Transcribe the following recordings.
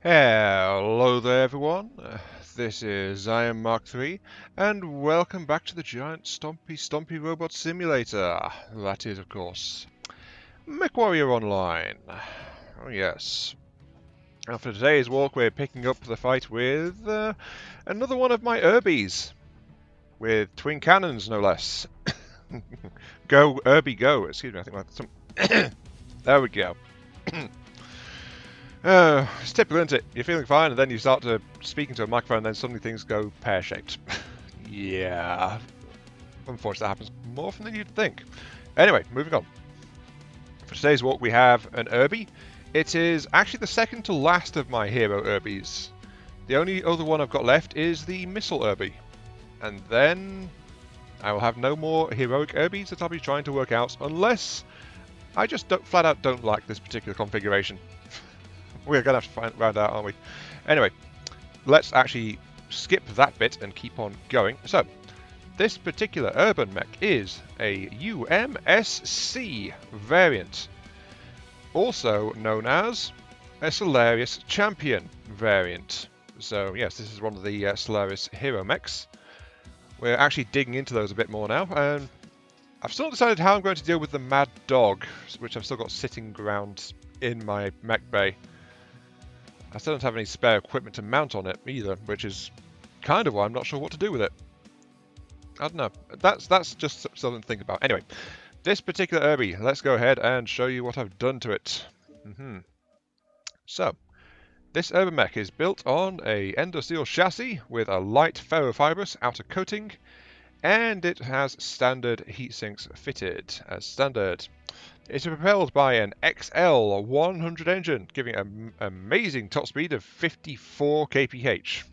Hello there everyone, this is I Am Mark III, and welcome back to the giant stompy robot simulator. That is, of course, Mechwarrior Online. Oh yes. Now for today's walk we're picking up the fight with another one of my urbies, with twin cannons no less. Go urbie go, excuse me, I think like some... There we go. It's typical, isn't it? You're feeling fine, and then you start to speaking to a microphone, and then suddenly things go pear-shaped. Yeah. Unfortunately, that happens more often than you'd think. Anyway, moving on. For today's walk, we have an urbie. It is actually the second to last of my hero urbies. The only other one I've got left is the missile urbie. And then I will have no more heroic urbies that I'll be trying to work out, unless I just flat out don't like this particular configuration. We're going to have to find out, aren't we? Anyway, let's actually skip that bit and keep on going. So, this particular urban mech is a UMSC variant, also known as a Solaris Champion variant. So, yes, this is one of the Solaris hero mechs. We're actually digging into those a bit more now, and I've still not decided how I'm going to deal with the Mad Dog, which I've still got sitting around in my mech bay. I still don't have any spare equipment to mount on it either, which is kind of why I'm not sure what to do with it. I don't know. That's just something to think about. Anyway, this particular urbie, let's go ahead and show you what I've done to it. So, this urban mech is built on a endosteel chassis with a light ferrofibrous outer coating, and it has standard heat sinks fitted as standard. It is propelled by an XL 100 engine, giving an amazing top speed of 54 kph.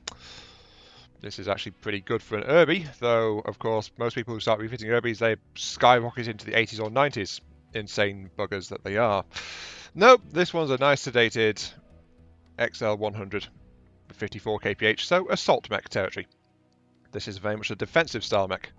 This is actually pretty good for an urbie, though, of course, most people who start refitting urbies, they skyrocket into the 80s or 90s. Insane buggers that they are. Nope, this one's a nice sedated XL 100 with 54 kph, so assault mech territory. This is very much a defensive style mech.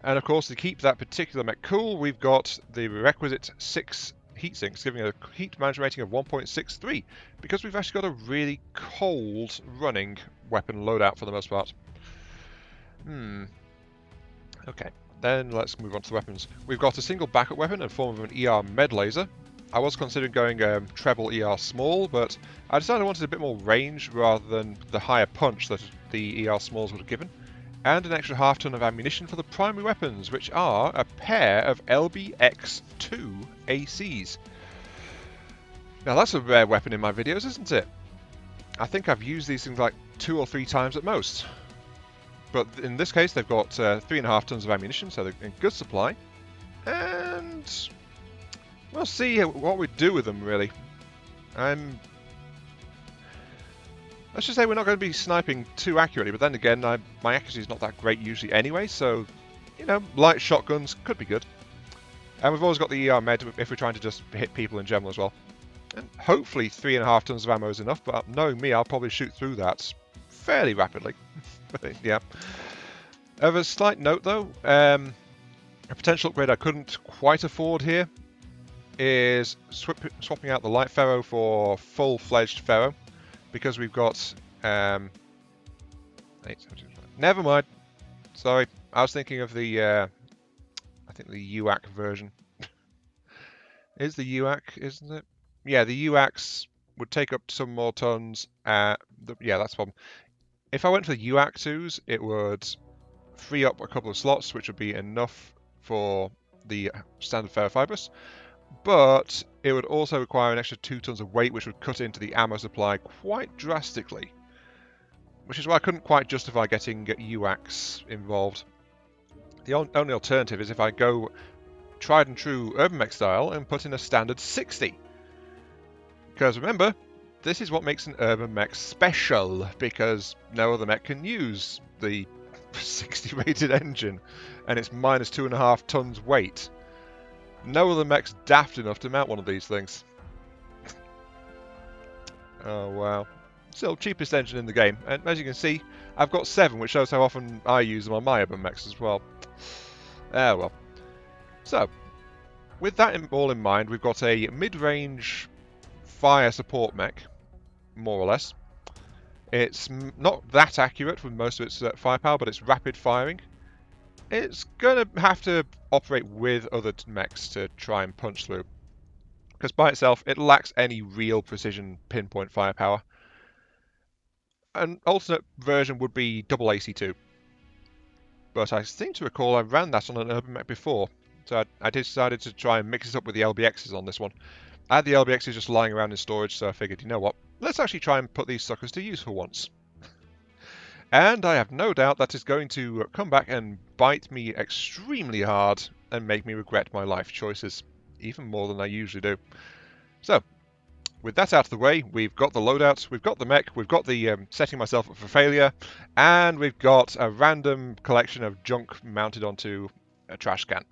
And of course, to keep that particular mech cool, we've got the requisite 6 heat sinks, giving a heat management rating of 1.63, because we've actually got a really cold running weapon loadout for the most part. Okay, then let's move on to the weapons. We've got a single backup weapon in the form of an ER med laser. I was considering going treble ER small, but I decided I wanted a bit more range rather than the higher punch that the ER smalls would have given. And an extra half ton of ammunition for the primary weapons, which are a pair of LBX 2 ACs. Now that's a rare weapon in my videos, isn't it? I think I've used these things like 2 or 3 times at most. But in this case they've got 3.5 tons of ammunition, so they're in good supply. And we'll see what we do with them, really. Let's just say we're not going to be sniping too accurately, but then again, my accuracy is not that great usually anyway, so, you know, light shotguns could be good. And we've always got the ER med if we're trying to just hit people in general as well. And hopefully 3.5 tons of ammo is enough, but knowing me, I'll probably shoot through that fairly rapidly. Yeah. Of a slight note though, a potential upgrade I couldn't quite afford here is swapping out the light ferro for full-fledged ferro. Because we've got, never mind. Sorry, I was thinking of the, I think the UAC version. Is the UAC, isn't it? Yeah, the UACs would take up some more tons. Yeah, that's the problem. If I went for the UAC 2s, it would free up a couple of slots, which would be enough for the standard ferrofibrous. But it would also require an extra 2 tons of weight, which would cut into the ammo supply quite drastically. Which is why I couldn't quite justify getting UACs involved. The only alternative is if I go tried and true urban mech style and put in a standard 60. Because remember, this is what makes an urban mech special, because no other mech can use the 60 rated engine, and it's minus 2.5 tons weight. No other mech's daft enough to mount one of these things. Oh wow. Still cheapest engine in the game, and as you can see, I've got 7, which shows how often I use them on my urban mechs as well. Ah well. So, with that all in mind, we've got a mid-range fire support mech, more or less. It's not that accurate with most of its firepower, but it's rapid firing. It's going to have to operate with other mechs to try and punch through. Because by itself, it lacks any real precision pinpoint firepower. An alternate version would be double AC2. But I seem to recall I ran that on an urban mech before. So I decided to try and mix it up with the LBXs on this one. I had the LBXs just lying around in storage, so I figured, you know what, let's actually try and put these suckers to use for once. And I have no doubt that is going to come back and bite me extremely hard and make me regret my life choices, even more than I usually do. So, with that out of the way, we've got the loadout, we've got the mech, we've got the setting myself up for failure, and we've got a random collection of junk mounted onto a trash can.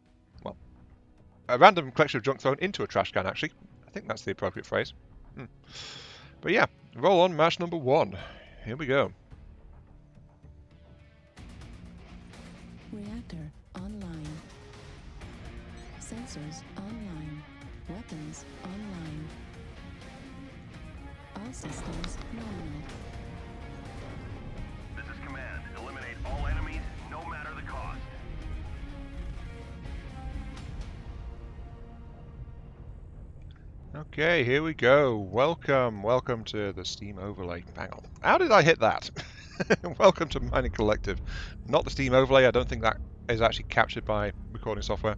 Well, a random collection of junk thrown into a trash can, actually. I think that's the appropriate phrase. But yeah, roll on match number 1. Here we go. Reactor online. Sensors online. Weapons online. All systems nominal. This is command. Eliminate all enemies, no matter the cost. Okay, here we go. Welcome to the Steam overlay. Hang on. How did I hit that? Welcome to Mining Collective. Not the Steam overlay. I don't think that is actually captured by recording software.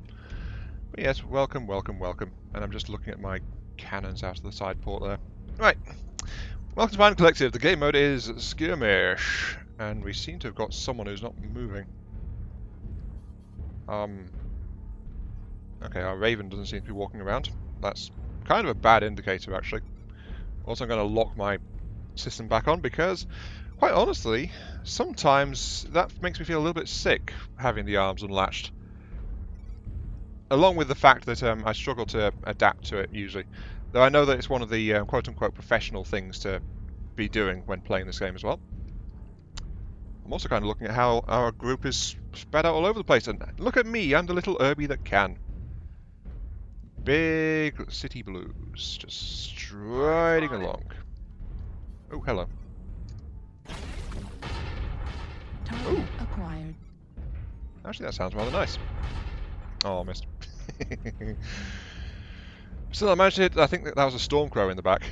But yes, welcome. And I'm just looking at my cannons out of the side port there. Right. Welcome to Mining Collective. The game mode is Skirmish. And we seem to have got someone who's not moving. Okay, our Raven doesn't seem to be walking around. That's kind of a bad indicator, actually. Also, I'm going to lock my system back on because, quite honestly, sometimes that makes me feel a little bit sick, having the arms unlatched. Along with the fact that I struggle to adapt to it, usually. Though I know that it's one of the quote-unquote professional things to be doing when playing this game as well. I'm also kind of looking at how our group is spread out all over the place. And look at me, I'm the little urbie that can. Big city blues, just striding along. Oh, hello. Target acquired. Actually, that sounds rather nice. Oh, I missed. Still, I managed to hit. I think that was a Stormcrow in the back.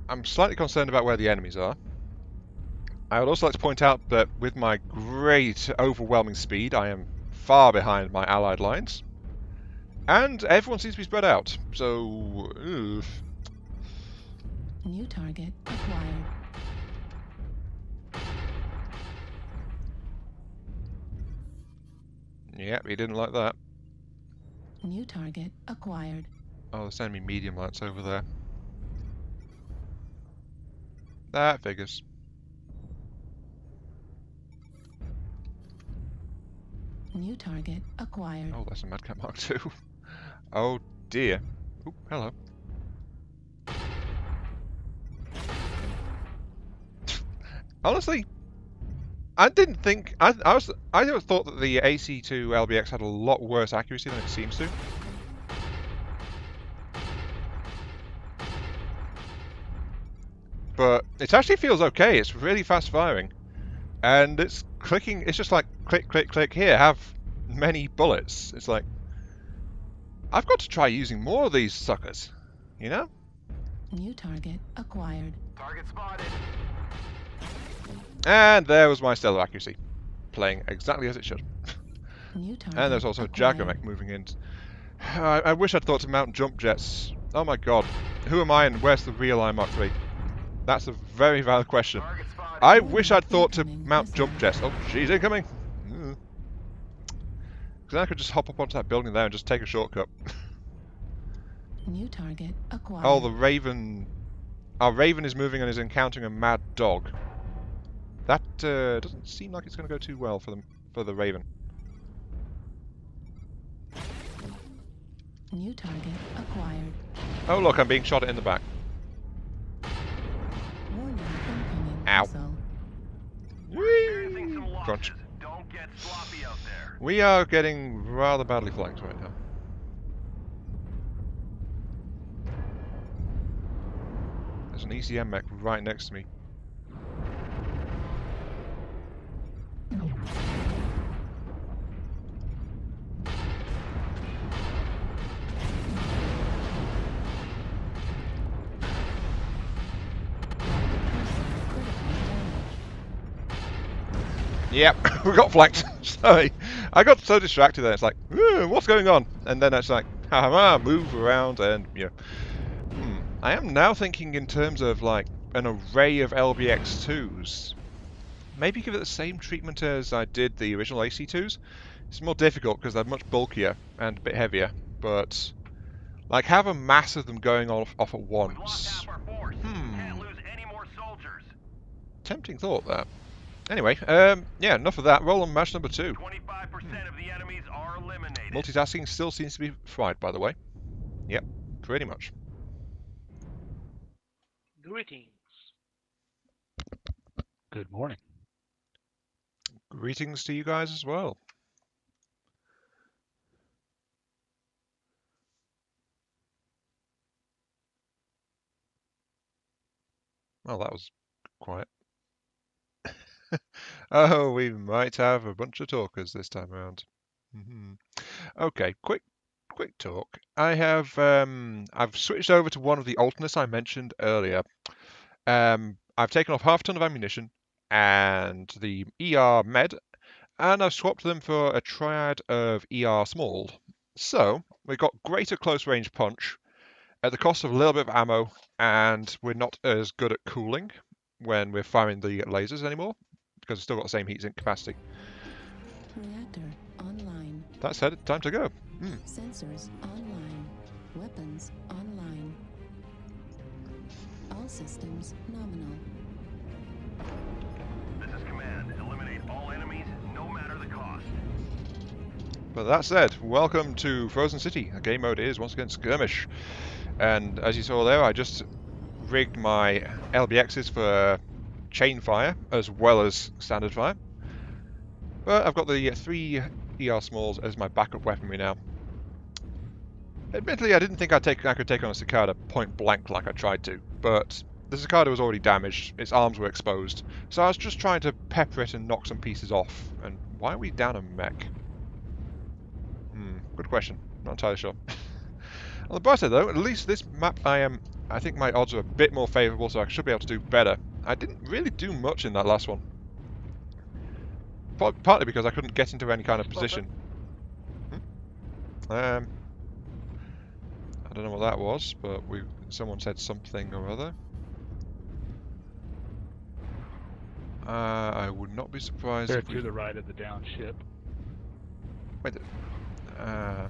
I'm slightly concerned about where the enemies are. I would also like to point out that with my great, overwhelming speed, I am far behind my allied lines. And everyone seems to be spread out, so... Ugh. New target acquired. Yep, he didn't like that. New target acquired. Oh, there's enemy medium lights over there. That figures. New target acquired. Oh, that's a Madcat Mark II. Oh dear. Oh, hello. Honestly, I didn't think I thought that the AC2 LBX had a lot worse accuracy than it seems to. But it actually feels okay. It's really fast firing. And it's clicking, it's just like click, click, click, here, have many bullets. It's like, I've got to try using more of these suckers, you know? New target acquired. Target spotted. And there was my stellar accuracy, playing exactly as it should. New target And there's also a Jagamech moving in. I wish I'd thought to mount jump jets. Oh my god, who am I and where's the real Mark III? That's a very valid question. I wish I'd thought to mount jump jets. Oh, she's incoming. Because then I could just hop up onto that building there and just take a shortcut. New target acquired. Oh, the Raven. Our Raven is moving and is encountering a mad dog. That doesn't seem like it's going to go too well for the Raven. New target acquired. Oh look, I'm being shot at in the back. Warning incoming Ow. missile. Experiencing some losses. Crunch. Don't get sloppy out there. We are getting rather badly flanked right now. There's an ECM mech right next to me. Yep, we got flanked. Sorry. I got so distracted there. It's like, what's going on? And then it's like, ha, move around and, I am now thinking in terms of, like, an array of LBX2s. Maybe give it the same treatment as I did the original AC2s. It's more difficult because they're much bulkier and a bit heavier, but, like, have a mass of them going off at We've lost once. half our force. Can't lose any more soldiers. Tempting thought, that. Anyway, yeah, enough of that. Roll on match number 2. 25% of the enemies are eliminated. Multitasking still seems to be fried, by the way. Yep, pretty much. Greetings. Good morning. Greetings to you guys as well. Well, that was quiet. Oh, we might have a bunch of talkers this time around. Okay, quick talk. I have I've switched over to one of the alternates I mentioned earlier. I've taken off half a ton of ammunition and the ER med, and I've swapped them for a triad of ER small. So we've got greater close range punch at the cost of a little bit of ammo, and we're not as good at cooling when we're firing the lasers anymore, because we've still got the same heat sink capacity. Reactor online. That said, time to go. Sensors online. Weapons online. All systems nominal. This is command. Eliminate all enemies, no matter the cost. But that said, welcome to Frozen City. The game mode is once again skirmish. And as you saw there, I just rigged my LBXs for chain fire as well as standard fire. But I've got the 3 ER smalls as my backup weaponry now. Admittedly, I didn't think I could take on a cicada point blank like I tried to, but the cicada was already damaged, its arms were exposed, so I was just trying to pepper it and knock some pieces off. And why are we down a mech? Good question. Not entirely sure. On the bright side though, at least this map I think my odds are a bit more favourable, so I should be able to do better. I didn't really do much in that last one. Partly because I couldn't get into any kind of position. I don't know what that was, but someone said something or other. I would not be surprised They're if to the right of the down ship. Wait. Oh,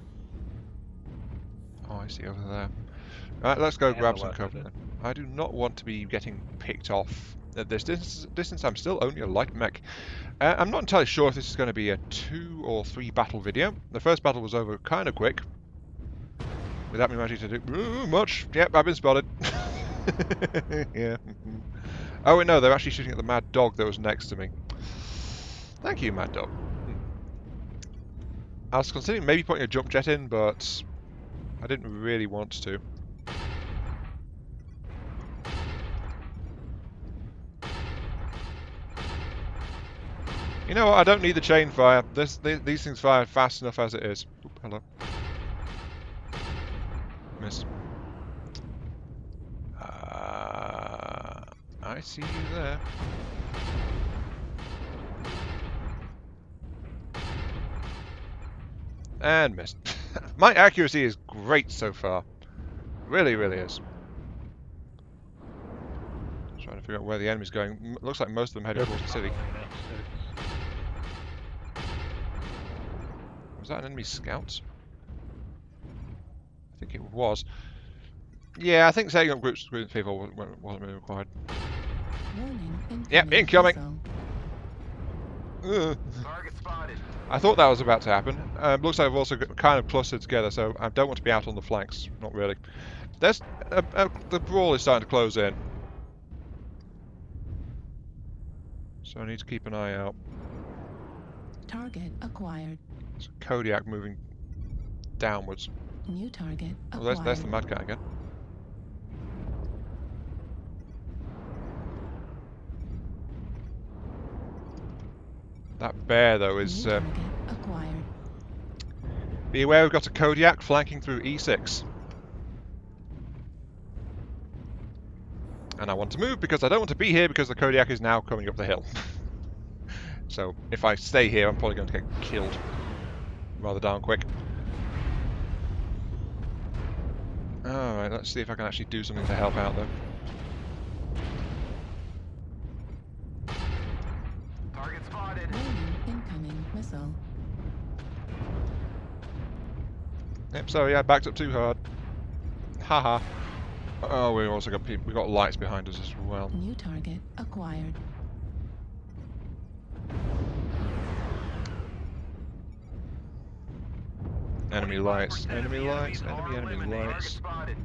I see over there. Right, let's go And grab the some left cover of then. I do not want to be getting picked off at this distance. I'm still only a light mech. I'm not entirely sure if this is going to be a 2 or 3 battle video. The first battle was over kind of quick, without me managing to do much. Yep, I've been spotted. Yeah. Oh wait, no, they're actually shooting at the mad dog that was next to me. Thank you, mad dog. I was considering maybe putting a jump jet in, but I didn't really want to. You know what? I don't need the chain fire. These things fire fast enough as it is. Oop, hello. Miss. I see you there. And missed. My accuracy is great so far. Really, really is. Trying to figure out where the enemy's going. Looks like most of them headed towards the city. Was that an enemy scout? I think it was. Yeah, I think setting up groups with people wasn't really required. Warning, Yep, incoming. info. Ugh. Target spotted. I thought that was about to happen. Looks like I've also kind of clustered together, so I don't want to be out on the flanks. Not really. There's the brawl is starting to close in, so I need to keep an eye out. Target acquired. It's Kodiak moving downwards. New target Oh, acquired. there's the mad cat again. That bear though is. New target acquired. Be aware we've got a Kodiak flanking through E6. And I want to move because I don't want to be here because the Kodiak is now coming up the hill. So if I stay here, I'm probably going to get killed rather darn quick. Alright, let's see if I can actually do something to help out though. Target spotted. Warning, incoming missile. Yep, sorry, I backed up too hard. Haha. Oh, we also got we got lights behind us as well. New target acquired. Enemy lights, enemy lights, enemy Target lights. spotted.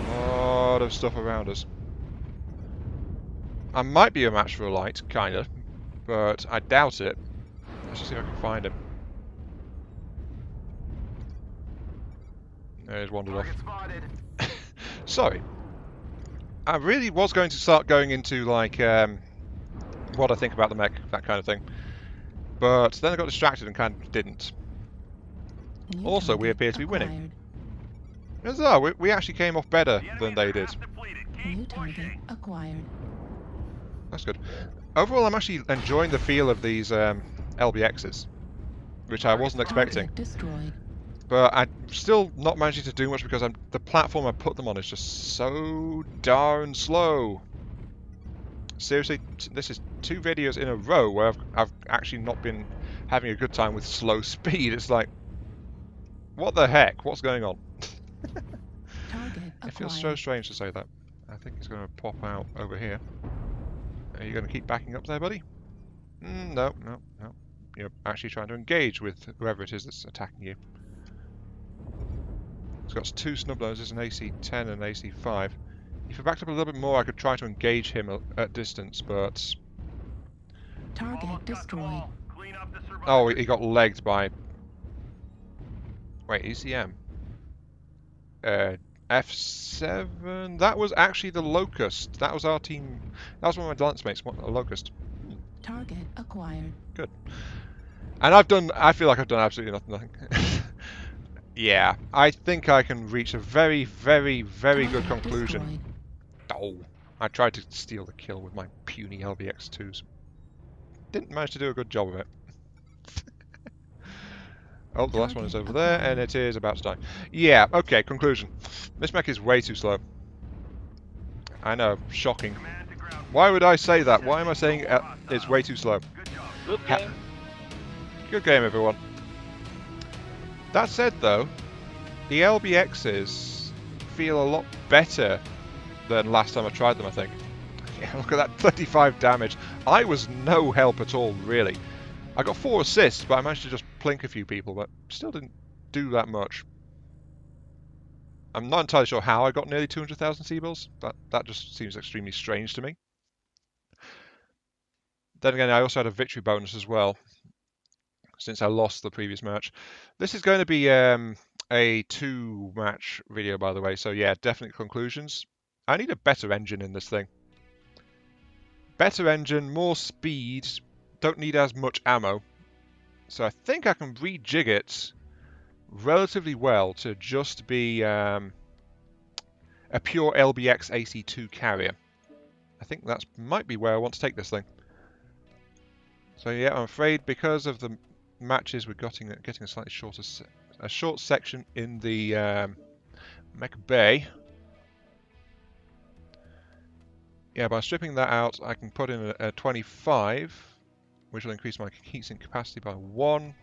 A lot of stuff around us. I might be a match for a light, kinda, but I doubt it. Let's just see if I can find him. There he's wandered off. Target spotted. Sorry. I really was going to start going into like what I think about the mech, that kind of thing. But then I got distracted and kind of didn't. New Also, we target appear to be winning. acquired. As though we actually came off better The than enemy's they did. half depleted. Keep New target pushing. acquired. That's good. Overall, I'm actually enjoying the feel of these LBXs, which I wasn't expecting. Target destroyed. But I'm still not managing to do much because the platform I put them on is just so darn slow. Seriously, this is 2 videos in a row where I've actually not been having a good time with slow speed. It's like, what the heck? What's going on? Target It feels so acquired. strange to say that. I think it's going to pop out over here. Are you going to keep backing up there, buddy? No. You're actually trying to engage with whoever it is that's attacking you. It's got 2 snub noses, an AC-10 and an AC-5. If I backed up a little bit more, I could try to engage him at distance, but... Target Almost got them destroyed. all. Clean up the survivors. Oh, he got legged by... Wait, ECM? F7? That was actually the Locust. That was our team... That was one of my dance mates, a Locust. Target acquired. Good. And I feel like I've done absolutely nothing. Yeah, I think I can reach a very, very, very good Target conclusion. destroyed. Oh, I tried to steal the kill with my puny LBX2s. Didn't manage to do a good job of it. Oh, the last one is over there, and it is about to die. Yeah, okay, conclusion. This mech is way too slow. I know, shocking. Command to ground. Why would I say that? Why am I saying it's way too slow? Good job. Good Ha- game. Good game, everyone. That said, though, the LBXs feel a lot better than last time I tried them, I think. Yeah, look at that 35 damage. I was no help at all, really. I got 4 assists, but I managed to just plink a few people, but still didn't do that much. I'm not entirely sure how I got nearly 200,000 C-bills. That just seems extremely strange to me. Then again, I also had a victory bonus as well, since I lost the previous match. This is going to be a 2-match video, by the way, so yeah, definite conclusions. I need a better engine in this thing. Better engine, more speed, don't need as much ammo. So I think I can rejig it relatively well to just be a pure LBX AC2 carrier. I think that might be where I want to take this thing. So yeah, I'm afraid because of the matches we're getting a slightly shorter, a short section in the mech bay. Yeah, by stripping that out, I can put in a 25, which will increase my heatsink capacity by 1.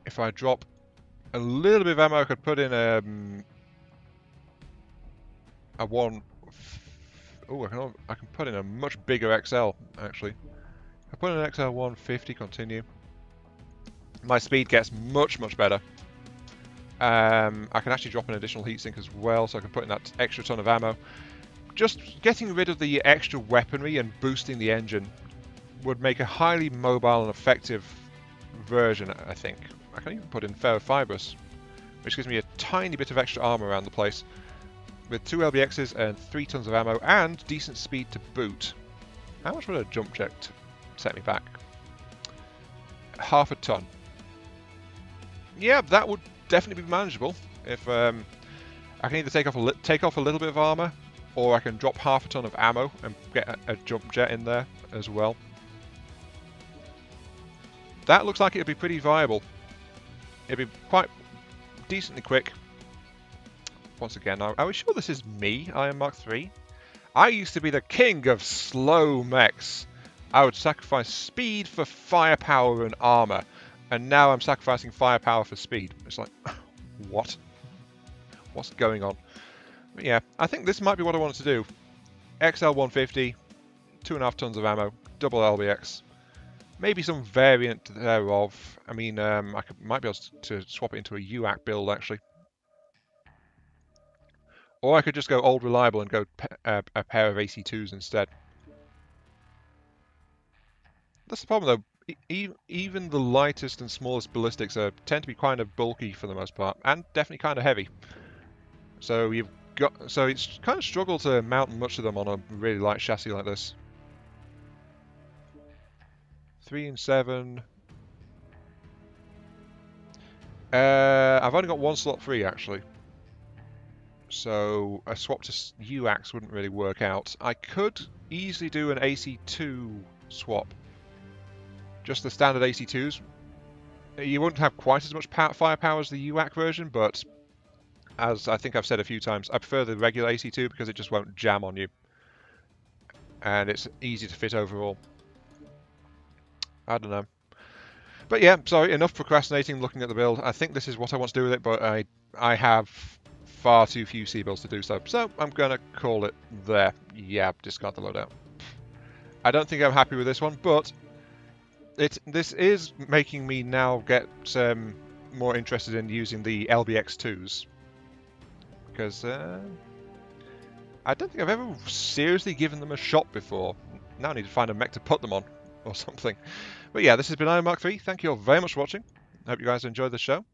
If I drop a little bit of ammo, I could put in a 1. Oh, I can put in a much bigger XL, actually. I put in an XL 150, continue. My speed gets much, much better. I can actually drop an additional heatsink as well, so I can put in that extra ton of ammo. Just getting rid of the extra weaponry and boosting the engine would make a highly mobile and effective version, I think. I can even put in ferrofibrous, which gives me a tiny bit of extra armor around the place, with 2 LBXs and 3 tons of ammo and decent speed to boot. How much would a jump jet set me back? Half a ton. Yeah, that would definitely be manageable. If I can either take off a little bit of armor, or I can drop half a ton of ammo and get a jump jet in there as well. that looks like it'd be pretty viable. It'd be quite decently quick. Once again, are we sure this is me, Iron Mark III? I used to be the king of slow mechs. I would sacrifice speed for firepower and armor. And now I'm sacrificing firepower for speed. It's like, what? What's going on? But yeah, I think this might be what I wanted to do. XL 150, 2.5 tons of ammo, double LBX. Maybe some variant thereof. I mean, might be able to swap it into a UAC build, actually. Or I could just go old reliable and go a pair of AC2s instead. That's the problem, though. Even the lightest and smallest ballistics tend to be kind of bulky for the most part, and definitely kind of heavy. So it's kind of struggle to mount much of them on a really light chassis like this. 3 and 7. I've only got one slot free actually, so a swap to UAX wouldn't really work out. I could easily do an AC2 swap. Just the standard AC2s. You wouldn't have quite as much firepower as the UAC version, but as I think I've said a few times, I prefer the regular AC2 because it just won't jam on you. And it's easy to fit overall. I don't know. But yeah, sorry, enough procrastinating looking at the build. I think this is what I want to do with it, but I have far too few C-builds to do so. So I'm going to call it there. Yeah, discard the loadout. I don't think I'm happy with this one, but this is making me now get more interested in using the LBX2s. Because I don't think I've ever seriously given them a shot before. Now I need to find a mech to put them on or something. But yeah, this has been Iron Mark III. Thank you all very much for watching. I hope you guys enjoyed the show.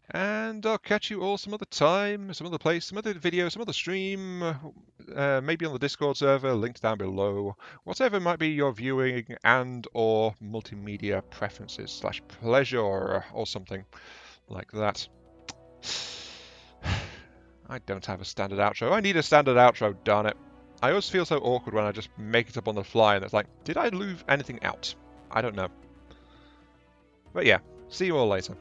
And I'll catch you all some other time, some other place, some other video, some other stream, maybe on the Discord server, linked down below. Whatever might be your viewing and or multimedia preferences / pleasure or something like that. I don't have a standard outro. I need a standard outro, darn it. I always feel so awkward when I just make it up on the fly and it's like, did I leave anything out? I don't know. But yeah, see you all later.